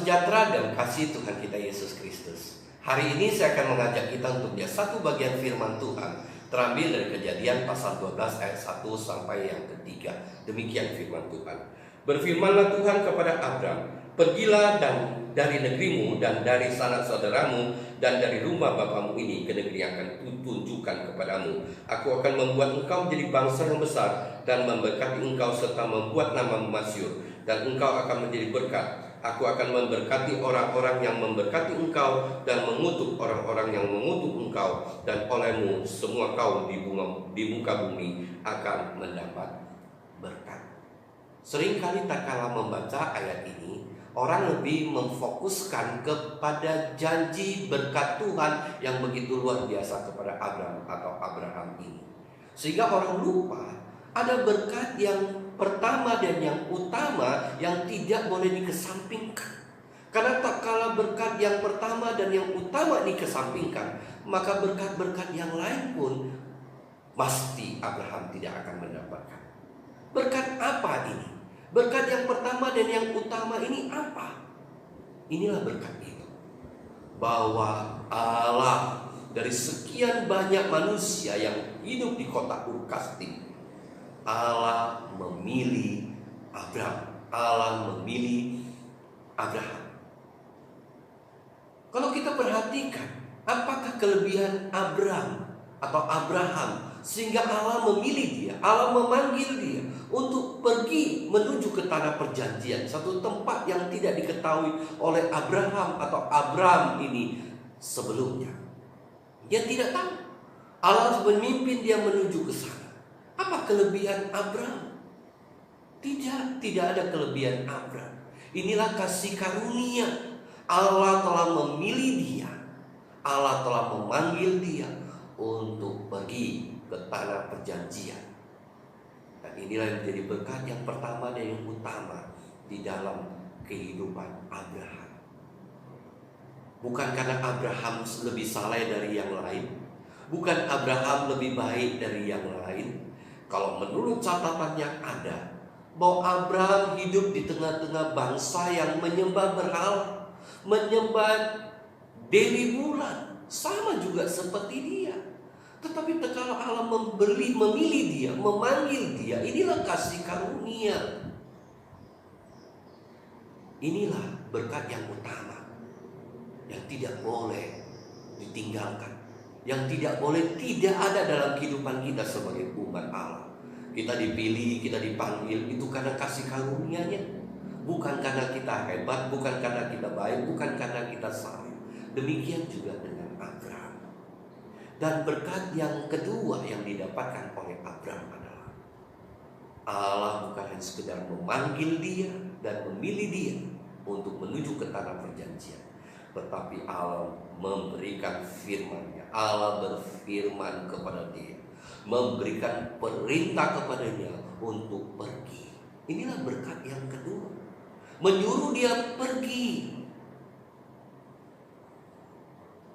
sejahtera dan kasih Tuhan kita Yesus Kristus. Hari ini saya akan mengajak kita untuk lihat satu bagian firman Tuhan terambil dari Kejadian pasal 12 ayat 1 sampai yang ketiga. Demikian firman Tuhan. Berfirmanlah Tuhan kepada Abram, pergilah dan dari negerimu dan dari sanak saudaramu dan dari rumah bapamu ini ke negeri yang akan kutunjukkan kepadamu. Aku akan membuat engkau menjadi bangsa yang besar dan memberkati engkau serta membuat namamu masyhur, dan engkau akan menjadi berkat. Aku akan memberkati orang-orang yang memberkati engkau dan mengutuk orang-orang yang mengutuk engkau, dan olehmu semua kaum di muka bumi akan mendapat berkat. Seringkali tak kalah membaca ayat ini, orang lebih memfokuskan kepada janji berkat Tuhan yang begitu luar biasa kepada Abraham ini. Sehingga orang lupa ada berkat yang pertama dan yang utama yang tidak boleh dikesampingkan. Karena tak kalah berkat yang pertama dan yang utama dikesampingkan, maka berkat-berkat yang lain pun pasti Abraham tidak akan mendapatkan. Berkat apa ini? Berkat yang pertama dan yang utama ini apa? Inilah berkat itu, bahwa Allah dari sekian banyak manusia yang hidup di kota Ur Kasdim, Allah memilih Allah memilih Abraham. Kalau kita perhatikan, apakah kelebihan Abraham sehingga Allah memilih dia, Allah memanggil dia untuk pergi menuju ke tanah perjanjian, satu tempat yang tidak diketahui oleh Abraham ini sebelumnya. Dia tidak tahu. Allah memimpin dia menuju ke sana. Apa kelebihan Abraham? Tidak ada kelebihan Abraham. Inilah kasih karunia. Allah telah memilih dia. Allah telah memanggil dia untuk pergi ke tanah perjanjian. Dan inilah yang menjadi berkat yang pertama dan yang utama di dalam kehidupan Abraham. Bukan karena Abraham lebih saleh dari yang lain, bukan Abraham lebih baik dari yang lain. Kalau menurut catatan yang ada, bahwa Abraham hidup di tengah-tengah bangsa yang menyembah berhala, menyembah dewi bulan, sama juga seperti dia. Tetapi kalau Allah memilih dia, memanggil dia, inilah kasih karunia. Inilah berkat yang utama, yang tidak boleh ditinggalkan, yang tidak boleh tidak ada dalam kehidupan kita sebagai umat Allah. Kita dipilih, kita dipanggil, itu karena kasih karunia-Nya, bukan karena kita hebat, bukan karena kita baik, bukan karena kita saleh. Demikian juga dengan Abraham. Dan berkat yang kedua yang didapatkan oleh Abraham adalah Allah bukan hanya sekedar memanggil dia dan memilih dia untuk menuju ke tanah perjanjian, tetapi Allah memberikan firman-Nya. Allah berfirman kepada dia, memberikan perintah kepadanya untuk pergi. Inilah berkat yang kedua, menyuruh dia pergi.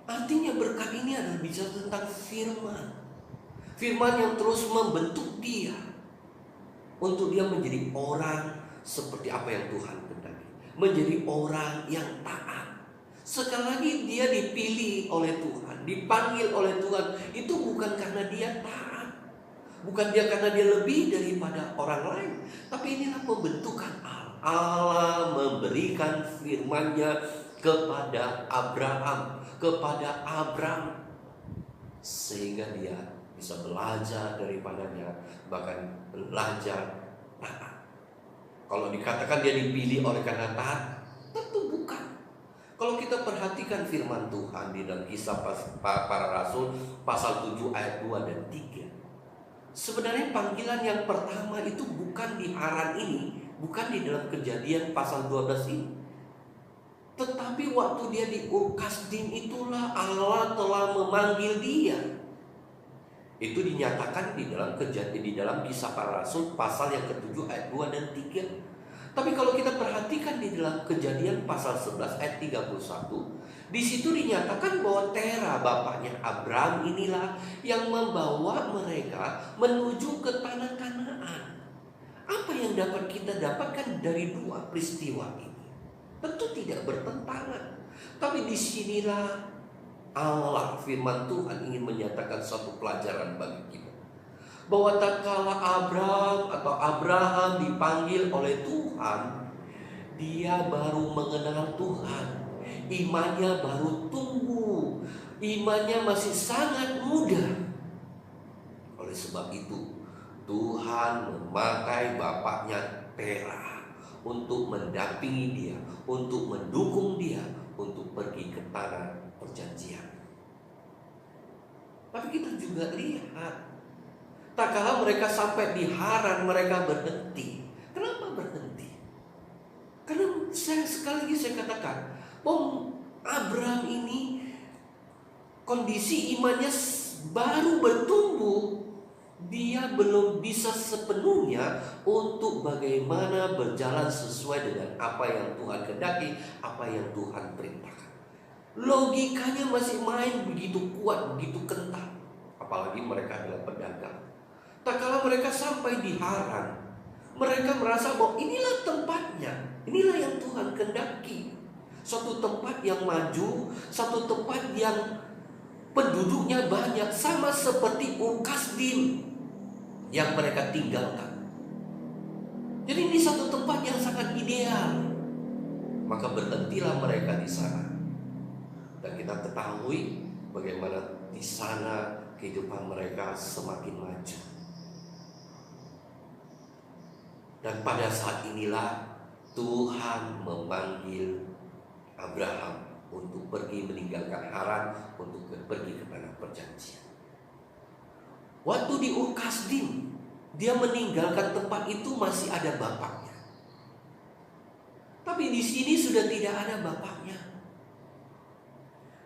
Artinya berkat ini adalah bicara tentang firman. Firman yang terus membentuk dia untuk dia menjadi orang seperti apa yang Tuhan kehendaki, menjadi orang yang taat. Sekali lagi dia dipilih oleh Tuhan, dipanggil oleh Tuhan. Itu bukan karena dia taat, bukan dia karena dia lebih daripada orang lain, tapi inilah pembentukan Allah. Allah memberikan firman-Nya kepada Abraham, sehingga dia bisa belajar daripadanya, bahkan belajar taat. Kalau dikatakan dia dipilih oleh karena taat, tentu bukan. Kalau kita perhatikan firman Tuhan di dalam Kisah Para Rasul pasal 7 ayat 2 dan 3, sebenarnya panggilan yang pertama itu bukan di Haran ini, bukan di dalam Kejadian pasal 12 ini, tetapi waktu dia di Ur Kasdim itulah Allah telah memanggil dia. Itu dinyatakan di dalam Kisah Para Rasul pasal yang ke-7 ayat 2 dan 3. Tapi kalau kita perhatikan di dalam Kejadian pasal 11 ayat 31, di situ dinyatakan bahwa Tera, bapaknya Abraham, inilah yang membawa mereka menuju ke tanah Kanaan. Apa yang dapat kita dapatkan dari dua peristiwa ini? Tentu tidak bertentangan. Tapi disinilah Allah firman Tuhan ingin menyatakan suatu pelajaran bagi kita, bahwa tak kala Abraham dipanggil oleh Tuhan, dia baru mengenal Tuhan. Imannya baru tumbuh. Imannya masih sangat muda. Oleh sebab itu, Tuhan memakai bapaknya Terah untuk mendampingi dia, untuk mendukung dia, untuk pergi ke tanah perjanjian. Tapi kita juga lihat, tak kala mereka sampai di Haran, mereka berhenti. Kenapa berhenti? Karena sekali lagi saya katakan, Abraham ini kondisi imannya baru bertumbuh. Dia belum bisa sepenuhnya untuk bagaimana berjalan sesuai dengan apa yang Tuhan kehendaki, apa yang Tuhan perintahkan. Logikanya masih main begitu kuat, begitu kental. Apalagi mereka adalah pedagang. Tak kala mereka sampai di Haran, mereka merasa bahwa inilah tempatnya, inilah yang Tuhan kehendaki. Suatu tempat yang maju, satu tempat yang penduduknya banyak, sama seperti Ur-Kasdim yang mereka tinggalkan. Jadi ini satu tempat yang sangat ideal. Maka berhentilah mereka di sana. Dan kita ketahui bagaimana di sana kehidupan mereka semakin maju. Dan pada saat inilah Tuhan memanggil Abraham untuk pergi meninggalkan Haran, untuk pergi ke tanah perjanjian. Waktu di Ur-Kasdim, dia meninggalkan tempat itu masih ada bapaknya. Tapi di sini sudah tidak ada bapaknya.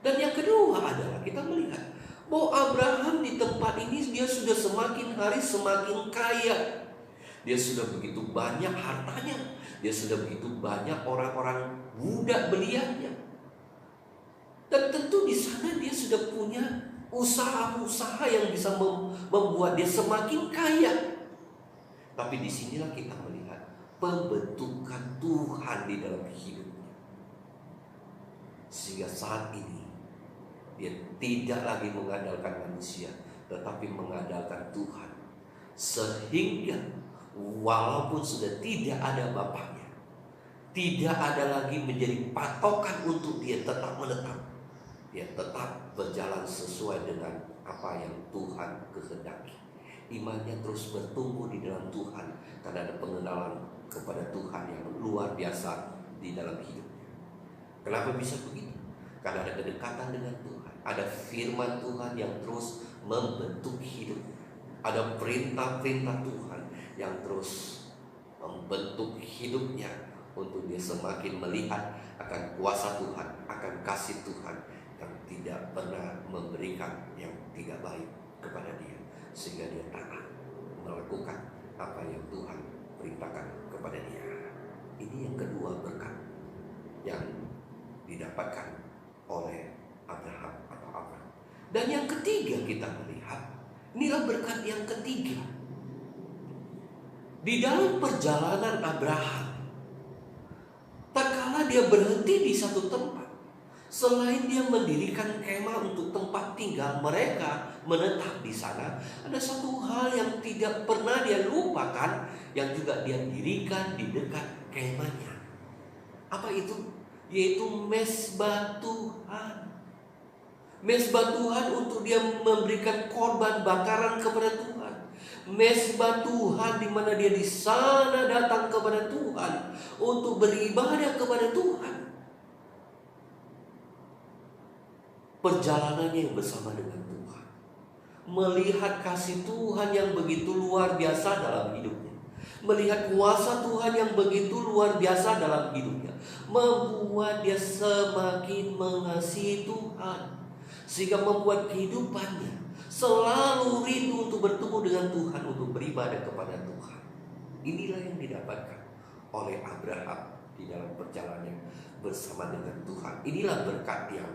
Dan yang kedua adalah kita melihat bahwa Abraham di tempat ini dia sudah semakin hari semakin kaya. Dia sudah begitu banyak hartanya, dia sudah begitu banyak orang-orang budak beliannya. Dan tentu di sana dia sudah punya usaha-usaha yang bisa membuat dia semakin kaya. Tapi disinilah kita melihat pembentukan Tuhan di dalam hidupnya. Sehingga saat ini dia tidak lagi mengandalkan manusia, tetapi mengandalkan Tuhan. Sehingga walaupun sudah tidak ada bapaknya, tidak ada lagi menjadi patokan untuk dia tetap menetap. Dia tetap berjalan sesuai dengan apa yang Tuhan kehendaki. Imannya terus bertumbuh di dalam Tuhan, karena ada pengenalan kepada Tuhan yang luar biasa di dalam hidupnya. Kenapa bisa begitu? Karena ada kedekatan dengan Tuhan, ada firman Tuhan yang terus membentuk hidupnya, ada perintah-perintah Tuhan yang terus membentuk hidupnya untuk dia semakin melihat akan kuasa Tuhan, akan kasih Tuhan yang tidak pernah memberikan yang tidak baik kepada dia, sehingga dia taat melakukan apa yang Tuhan perintahkan kepada dia. Ini yang kedua berkat yang didapatkan oleh Abraham atau Abraham. Dan yang ketiga kita melihat, inilah berkat yang ketiga. Di dalam perjalanan Abraham, tak kala dia berhenti di satu tempat, selain dia mendirikan kemah untuk tempat tinggal mereka menetap di sana, ada satu hal yang tidak pernah dia lupakan, yang juga dia dirikan di dekat kemahnya. Apa itu? Yaitu mezbah Tuhan. Mezbah Tuhan untuk dia memberikan korban bakaran kepada Tuhan. Mezbah Tuhan di mana dia di sana datang kepada Tuhan untuk beribadah kepada Tuhan. Perjalanannya yang bersama dengan Tuhan, melihat kasih Tuhan yang begitu luar biasa dalam hidupnya, melihat kuasa Tuhan yang begitu luar biasa dalam hidupnya, membuat dia semakin mengasihi Tuhan, sehingga membuat kehidupannya selalu rindu untuk bertemu dengan Tuhan, untuk beribadah kepada Tuhan. Inilah yang didapatkan oleh Abraham di dalam perjalanan bersama dengan Tuhan. Inilah berkat yang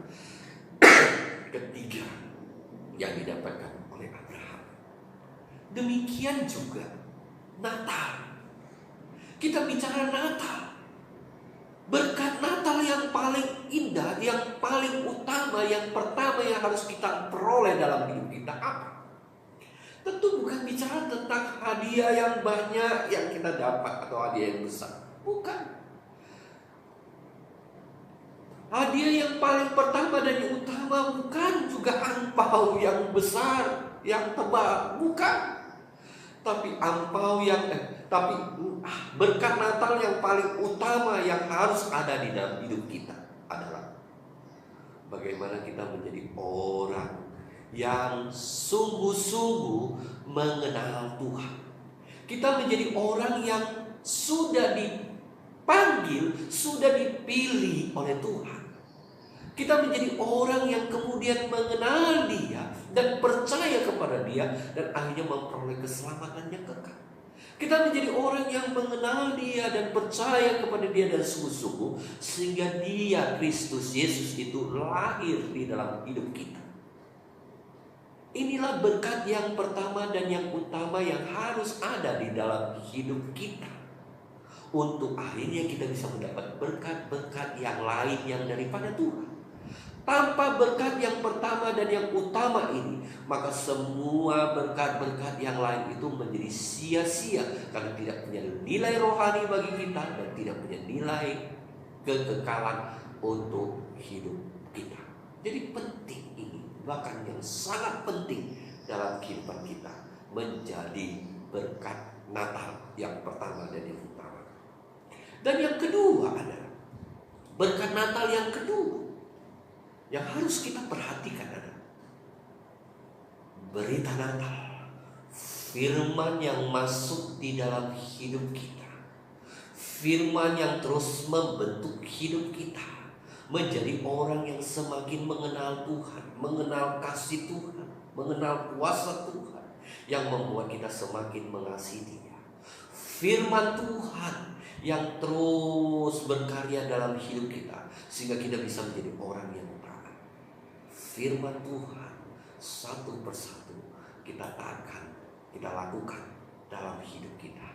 ketiga yang didapatkan oleh Abraham. Demikian juga Natal. Kita bicara Natal. Berkat Natal yang paling indah, yang paling utama, yang pertama yang harus kita peroleh dalam hidup kita apa? Tentu bukan bicara tentang hadiah yang banyak yang kita dapat atau hadiah yang besar. Bukan. Hadiah yang paling pertama dan yang utama bukan juga angpau yang besar, yang tebal, bukan. Tapi berkat Natal yang paling utama yang harus ada di dalam hidup kita adalah bagaimana kita menjadi orang yang sungguh-sungguh mengenal Tuhan. Kita menjadi orang yang sudah dipanggil, sudah dipilih oleh Tuhan. Kita menjadi orang yang kemudian mengenal Dia dan percaya kepada Dia dan akhirnya memperoleh keselamatan yang kekal. Kita menjadi orang yang mengenal Dia dan percaya kepada Dia dan sungguh-sungguh sehingga Dia, Kristus Yesus itu lahir di dalam hidup kita. Inilah berkat yang pertama dan yang utama yang harus ada di dalam hidup kita, untuk akhirnya kita bisa mendapat berkat-berkat yang lain yang daripada Tuhan. Tanpa berkat yang pertama dan yang utama ini, maka semua berkat-berkat yang lain itu menjadi sia-sia karena tidak punya nilai rohani bagi kita dan tidak punya nilai kekekalan untuk hidup kita. Jadi penting ini, bahkan yang sangat penting dalam kehidupan kita, menjadi berkat Natal yang pertama dan yang utama. Dan yang kedua adalah berkat Natal yang kedua yang harus kita perhatikan adalah berita Natal, firman yang masuk di dalam hidup kita, firman yang terus membentuk hidup kita menjadi orang yang semakin mengenal Tuhan, mengenal kasih Tuhan, mengenal kuasa Tuhan, yang membuat kita semakin mengasihi Dia. Firman Tuhan yang terus berkarya dalam hidup kita sehingga kita bisa menjadi orang yang firman Tuhan satu persatu kita taatkan, kita lakukan dalam hidup kita.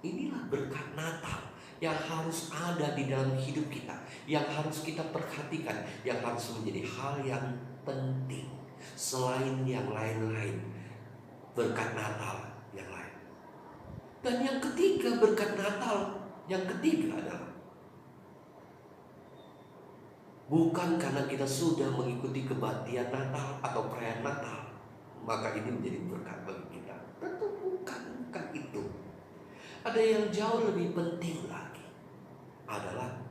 Inilah berkat Natal yang harus ada di dalam hidup kita, yang harus kita perhatikan, yang harus menjadi hal yang penting selain yang lain-lain. Berkat Natal yang lain. Dan yang ketiga, berkat Natal yang ketiga adalah bukan karena kita sudah mengikuti kebaktian Natal atau perayaan Natal, maka ini menjadi berkat bagi kita. Tentu bukan itu. Ada yang jauh lebih penting lagi, adalah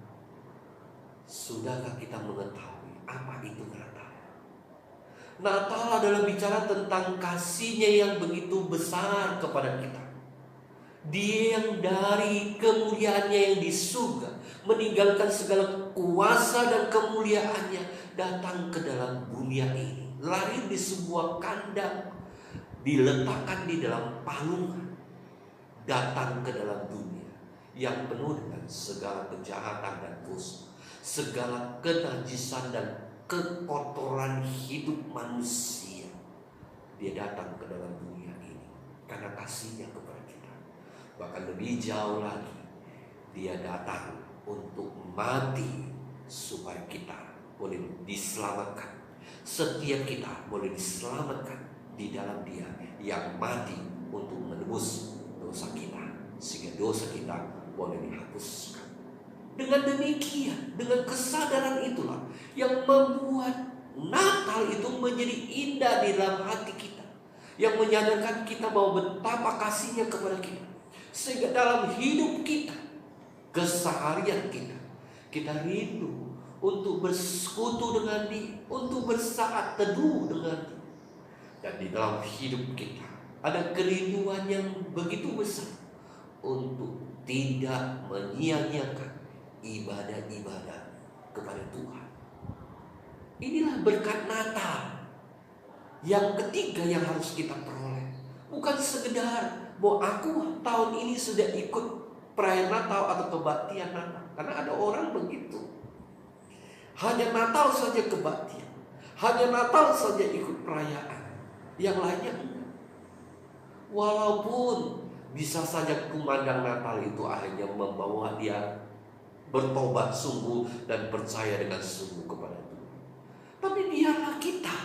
sudahkah kita mengetahui apa itu Natal? Natal adalah bicara tentang kasih-Nya yang begitu besar kepada kita. Dia yang dari kemuliaannya yang di surga meninggalkan segala kuasa dan kemuliaannya, datang ke dalam dunia ini, lahir di sebuah kandang, diletakkan di dalam palungan, datang ke dalam dunia yang penuh dengan segala kejahatan dan dosa, segala kenajisan dan kekotoran hidup manusia. Dia datang ke dalam dunia ini karena kasih-Nya kepada kita. Bahkan lebih jauh lagi, Dia datang untuk mati supaya kita boleh diselamatkan. Setiap kita boleh diselamatkan di dalam Dia yang mati untuk menebus dosa kita, sehingga dosa kita boleh dihapuskan. Dengan demikian, dengan kesadaran itulah yang membuat Natal itu menjadi indah di dalam hati kita, yang menyadarkan kita bahwa betapa kasih-Nya kepada kita, sehingga dalam hidup kita, keseharian kita rindu untuk bersekutu dengan Dia, untuk bersaat teduh dengan Dia. Dan di dalam hidup kita ada kerinduan yang begitu besar untuk tidak menyia-nyiakan ibadah-ibadah kepada Tuhan. Inilah berkat Natal yang ketiga yang harus kita peroleh. Bukan sekedar bahwa aku tahun ini sudah ikut perayaan Natal atau kebaktian Natal. Karena ada orang begitu, hanya Natal saja kebaktian, hanya Natal saja ikut perayaan, yang lainnya enggak. Walaupun bisa saja kumandang Natal itu akhirnya membawa dia bertobat sungguh dan percaya dengan sungguh kepada Tuhan. Tapi biarlah kita,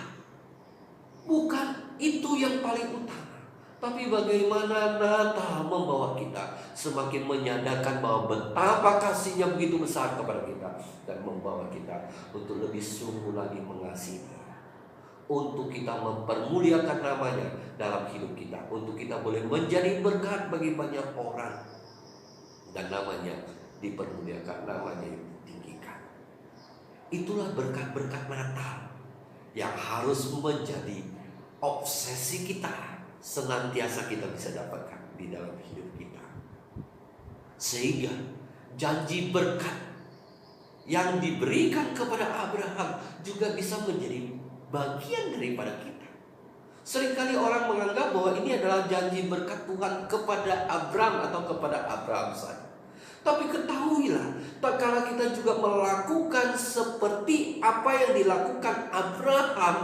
bukan itu yang paling utama, tapi bagaimana Natal membawa kita semakin menyadarkan bahwa betapa kasih-Nya begitu besar kepada kita, dan membawa kita untuk lebih sungguh lagi mengasihi, untuk kita mempermuliakan namanya dalam hidup kita, untuk kita boleh menjadi berkat bagi banyak orang, dan namanya dipermuliakan, namanya ditinggikan. Itulah berkat-berkat Natal yang harus menjadi obsesi kita, senantiasa kita bisa dapatkan di dalam hidup kita. Sehingga janji berkat yang diberikan kepada Abraham juga bisa menjadi bagian daripada kita. Seringkali orang menganggap bahwa ini adalah janji berkat Tuhan kepada Abraham atau kepada Abraham saja. Tapi ketahuilah, tak kala kita juga melakukan seperti apa yang dilakukan Abraham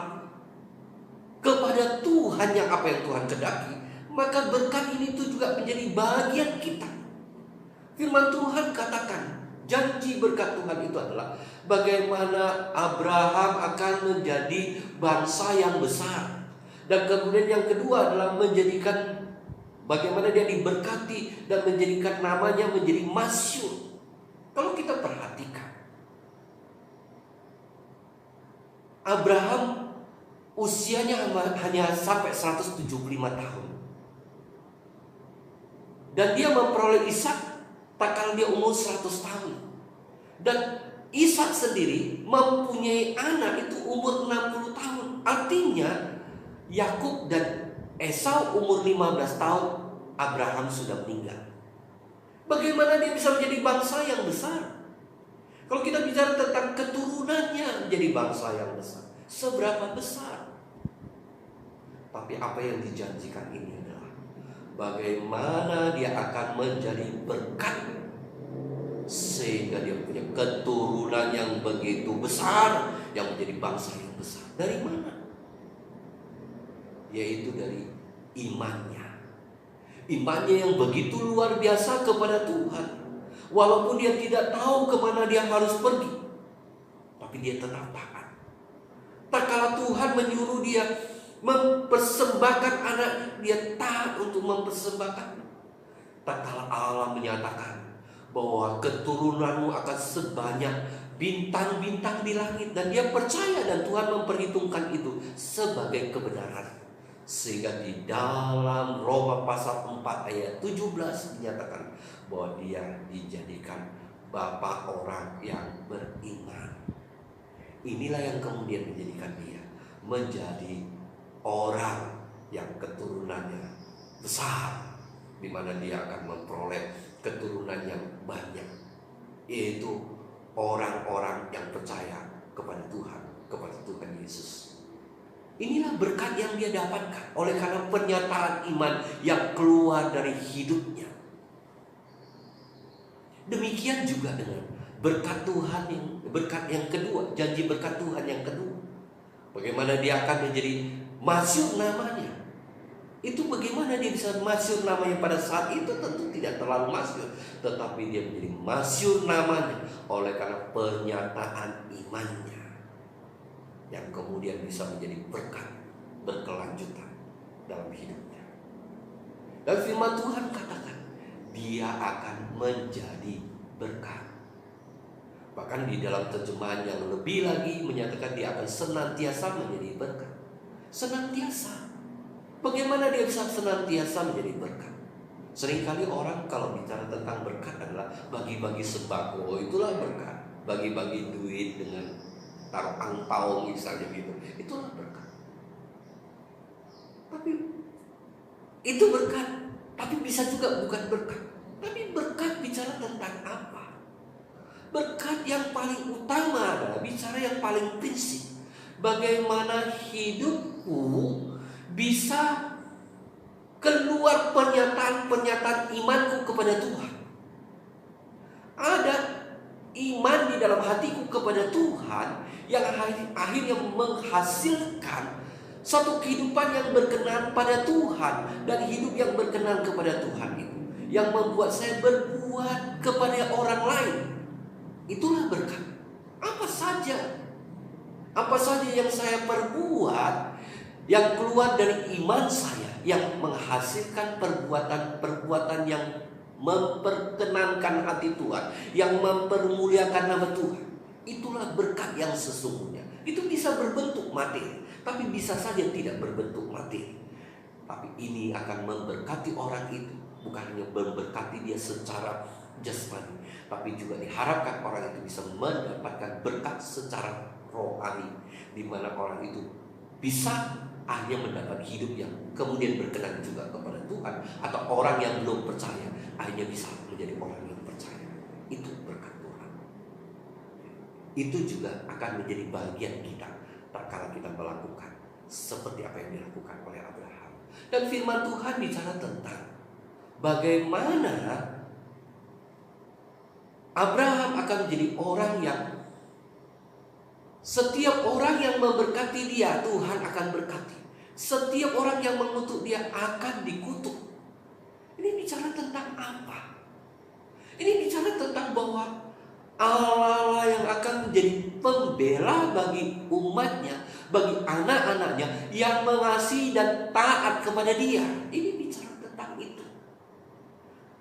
kepada Tuhan, yang apa yang Tuhan kehendaki, maka berkat ini tuh juga menjadi bagian kita. Firman Tuhan katakan, janji berkat Tuhan itu adalah bagaimana Abraham akan menjadi bangsa yang besar. Dan kemudian yang kedua adalah menjadikan, bagaimana dia diberkati dan menjadikan namanya menjadi masyhur. Kalau kita perhatikan, Abraham usianya hanya sampai 175 tahun. Dan dia memperoleh Ishak tak kala dia umur 100 tahun. Dan Ishak sendiri mempunyai anak itu umur 60 tahun. Artinya Yakub dan Esau umur 15 tahun, Abraham sudah meninggal. Bagaimana dia bisa menjadi bangsa yang besar? Kalau kita bicara tentang keturunannya menjadi bangsa yang besar, seberapa besar? Tapi apa yang dijanjikan ini adalah bagaimana dia akan menjadi berkat, sehingga dia punya keturunan yang begitu besar, yang menjadi bangsa yang besar. Dari mana? Yaitu dari imannya. Imannya yang begitu luar biasa kepada Tuhan. Walaupun dia tidak tahu kemana dia harus pergi, tapi dia tetap taat. Tak kala Tuhan menyuruh dia mempersembahkan anak, dia taat untuk mempersembahkan. Tak kala Allah menyatakan bahwa keturunanmu akan sebanyak bintang-bintang di langit, dan dia percaya dan Tuhan memperhitungkan itu sebagai kebenaran. Sehingga di dalam Roma pasal 4 ayat 17 dinyatakan bahwa dia dijadikan bapa orang yang beriman. Inilah yang kemudian menjadikan dia menjadi orang yang keturunannya besar, di mana dia akan memperoleh keturunan yang banyak, yaitu orang-orang yang percaya kepada Tuhan Yesus. Inilah berkat yang dia dapatkan oleh karena pernyataan iman yang keluar dari hidupnya. Demikian juga dengan berkat Tuhan berkat yang kedua, janji berkat Tuhan yang kedua. Bagaimana dia akan menjadi masyhur namanya. Itu bagaimana dia bisa masyhur namanya pada saat itu? Tentu tidak terlalu masyhur, tetapi dia menjadi masyhur namanya oleh karena pernyataan imannya, yang kemudian bisa menjadi berkat berkelanjutan dalam hidupnya. Dan firman Tuhan katakan dia akan menjadi berkat. Bahkan di dalam terjemahan yang lebih lagi menyatakan dia akan senantiasa menjadi berkat. Senantiasa. Bagaimana dia bisa senantiasa menjadi berkat? Seringkali orang kalau bicara tentang berkat adalah bagi-bagi sembako, itulah berkat. Bagi-bagi duit dengan taruh angpau misalnya gitu, itulah berkat. Tapi itu berkat, tapi bisa juga bukan berkat. Tapi berkat bicara tentang apa? Berkat yang paling utama adalah bicara yang paling prinsip. Bagaimana hidupku bisa keluar pernyataan-pernyataan imanku kepada Tuhan. Ada iman di dalam hatiku kepada Tuhan yang akhirnya menghasilkan satu kehidupan yang berkenan pada Tuhan, dan hidup yang berkenan kepada Tuhan itu yang membuat saya berbuat kepada orang lain. Itulah berkat. Apa saja yang saya perbuat, yang keluar dari iman saya, yang menghasilkan perbuatan yang memperkenankan hati Tuhan, yang mempermuliakan nama Tuhan, itulah berkat yang sesungguhnya. Itu bisa berbentuk materi, tapi bisa saja tidak berbentuk materi. Tapi ini akan memberkati orang itu, bukan hanya memberkati dia secara jasmani, tapi juga diharapkan orang itu bisa mendapatkan berkat secara rohani, di mana orang itu bisa akhirnya mendapat hidup yang kemudian berkenan juga kepada Tuhan, atau orang yang belum percaya akhirnya bisa menjadi orang yang percaya. Itu berkat Tuhan. Itu juga akan menjadi bagian kita tatkala kita melakukan seperti apa yang dilakukan oleh Abraham. Dan firman Tuhan bicara tentang bagaimana Abraham akan menjadi orang yang setiap orang yang memberkati dia, Tuhan akan berkati. Setiap orang yang mengutuk dia akan dikutuk. Ini bicara tentang apa? Ini bicara tentang bahwa Allah yang akan menjadi pembela bagi umatnya, bagi anak-anaknya yang mengasihi dan taat kepada dia. Ini bicara tentang itu.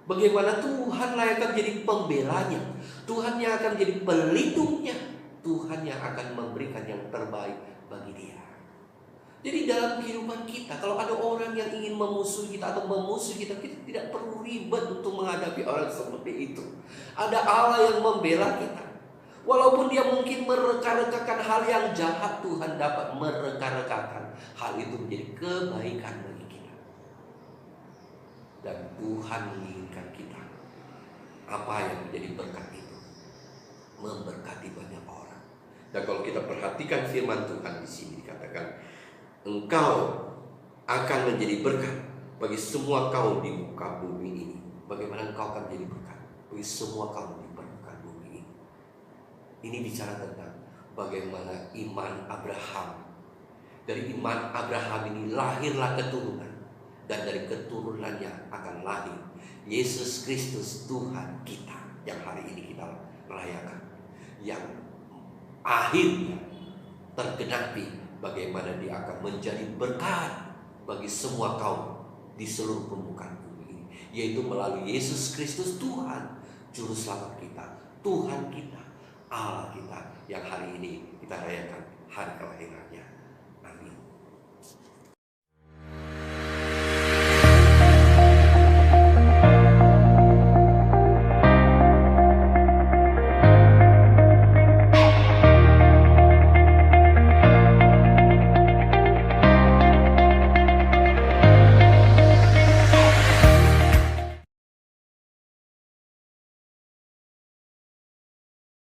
Bagaimana Tuhan lah yang akan menjadi pembelanya, Tuhan yang akan menjadi pelindungnya, Tuhan yang akan memberikan yang terbaik bagi dia. Jadi dalam kehidupan kita, kalau ada orang yang ingin memusuhi kita atau memusuhi kita, kita tidak perlu ribet untuk menghadapi orang seperti itu. Ada Allah yang membela kita. Walaupun dia mungkin mereka-rekakan hal yang jahat, Tuhan dapat mereka-rekakan hal itu menjadi kebaikan bagi kita. Dan Tuhan menginginkan kita, apa yang menjadi berkat itu, memberkati banyak orang. Dan kalau kita perhatikan firman Tuhan di sini dikatakan, engkau akan menjadi berkat bagi semua kaum di muka bumi ini. Bagaimana engkau akan menjadi berkat bagi semua kaum di muka bumi ini? Ini bicara tentang bagaimana iman Abraham. Dari iman Abraham ini lahirlah keturunan, dan dari keturunannya akan lahir Yesus Kristus Tuhan kita yang hari ini kita rayakan, yang akhirnya tergenapi bagaimana dia akan menjadi berkat bagi semua kaum di seluruh permukaan bumi ini, yaitu melalui Yesus Kristus Tuhan, Juru Selamat kita, Tuhan kita, Allah kita, yang hari ini kita rayakan hari kelahirannya.